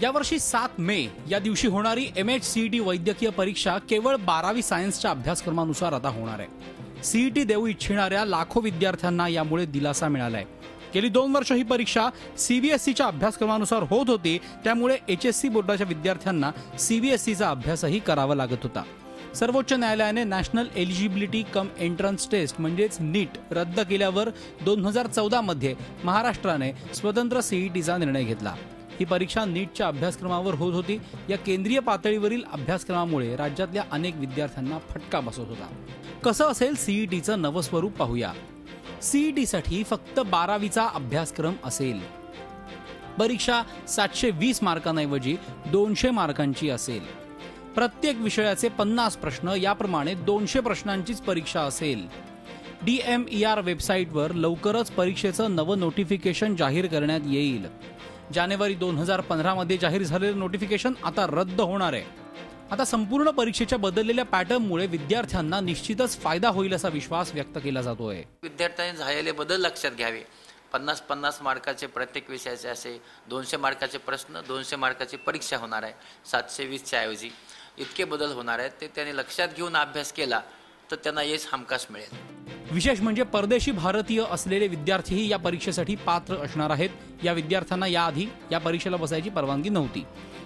यावर्षी 7 मे या दिवशी होणारी MHCET वैद्यकीय परीक्षा केवळ 12वी सायन्सच्या अभ्यासक्रमानुसार आता होणार आहे। सीईटी देऊ इच्छिणाऱ्या लाखो विद्यार्थ्यांना यामुळे दिलासा मिळालाय। गेली 2 वर्ष ही परीक्षा CBSEच्या अभ्यासक्रमानुसार होत होती, त्यामुळे HSC बोर्डाच्या विद्यार्थ्यांना CBSEचा अभ्यासही करावा लागत होता। सर्वोच्च न्यायालयाने national eligibility cum entrance test म्हणजेच नीट रद्द केल्यावर 2014 मध्ये महाराष्ट्राने स्वतंत्र सीईटीचा निर्णय घेतला। ही परीक्षा नीटच्या अभ्यासक्रमावर होत होती। या केंद्रीय पातळीवरील अभ्यासक्रमामुळे राज्यातल्या अनेक विद्यार्थ्यांना फटका बसत होता। कसं असेल सीईटीचं नवं स्वरूप पाहूया। सीईटीसाठी फक्त 12वीचा अभ्यासक्रम असेल। परीक्षा 720 मार्कांऐवजी 200 मार्कांची असेल। प्रत्येक विषयाचे 50 प्रश्न, याप्रमाणे 200 प्रश्नांचीच परीक्षा असेल। DMER वेबसाईटवर लवकरच परीक्षेचं नवं नोटिफिकेशन जाहीर करण्यात येईल। जानेवारी 2015 मध्ये जाहीर झालेलं नोटिफिकेशन आता रद्द होणार आहे। आता संपूर्ण परीक्षेच्या बदललेल्या पॅटर्नमुळे विद्यार्थ्यांना निश्चितच फायदा होईल असा विश्वास व्यक्त केला जातोय। विद्यार्थ्यांनी झालेले बदल लक्षात घ्यावे। 50 मार्काचे प्रत्येक विषयाचे असे 200 मार्काचे प्रश्न, 200 मार्काची परीक्षा होणार आहे। 720च्या ऐवजी इतके बदल होणार आहेत, ते त्यांनी लक्षात घेऊन अभ्यास केला तर त्यांना यश हमखास मिळेल। विशेष म्हणजे परदेशी भारतीय असलेले विद्यार्थीही या परीक्षेसाठी पात्र असणार आहेत। या विद्यार्थ्यांना याआधी या परीक्षेला बसायची परवानगी नव्हती।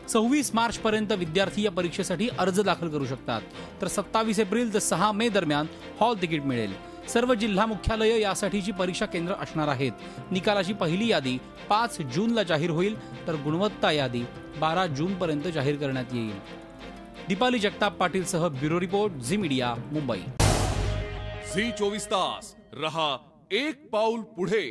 26 मार्च पर्यंत विद्यार्थी या परीक्षेसाठी अर्ज दाखल करू शकतात, तर 27 एप्रिल ते 6 मे दरम्यान हॉल तिकीट मिळेल। सर्व जिल्हा मुख्यालय यासाठीची परीक्षा केंद्र असणार आहेत। निकालाची पहिली यादी 5 जूनला जाहीर होईल, तर गुणवत्ता यादी 12 जून पर्यंत जाहीर करण्यात येईल। दीपाली जगताप पाटील सह bureau report, Zee media, Mumbai. Zee 24 तास रहा एक पाऊल पुढे।